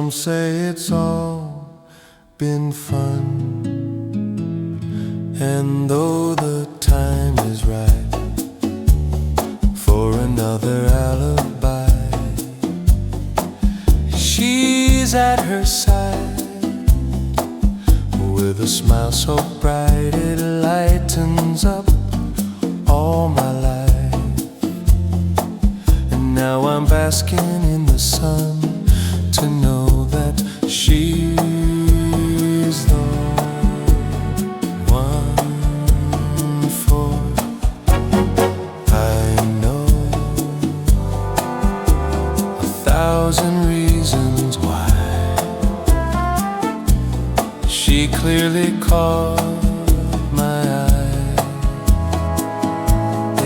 Some say it's all been fun, and though the time is right for another alibi, she's at her side with a smile so bright it lightens up all my life. And now I'm basking in the sun to know that she's the one for. I know 1,000 reasons why she clearly caught my eye.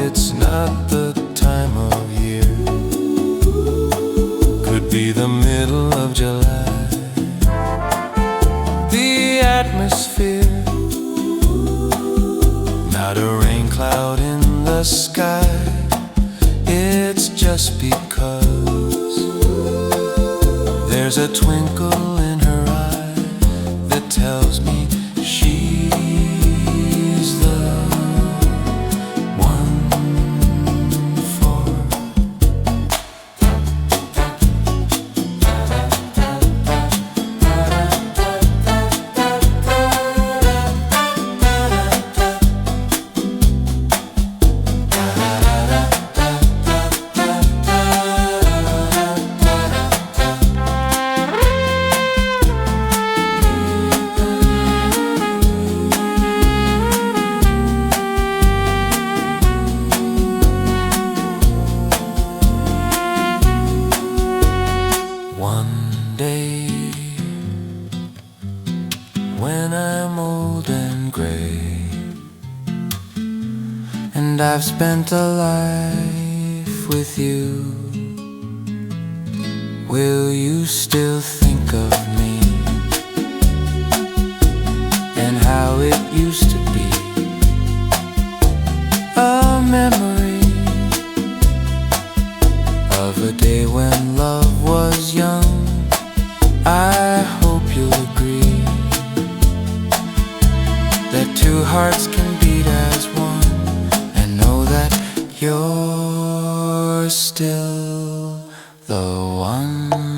It's not the time of year, could be the middle of July. The atmosphere, not a rain cloud in the sky. It's just because there's a twinkle in her eye that tells me she's the one for. One day, when I'm old and gray, and I've spent a life with you, will you still think of me and how it used to be? A memory of a day when love was young. I hope you'll agree that two hearts can beat as one, and know that you're still the one.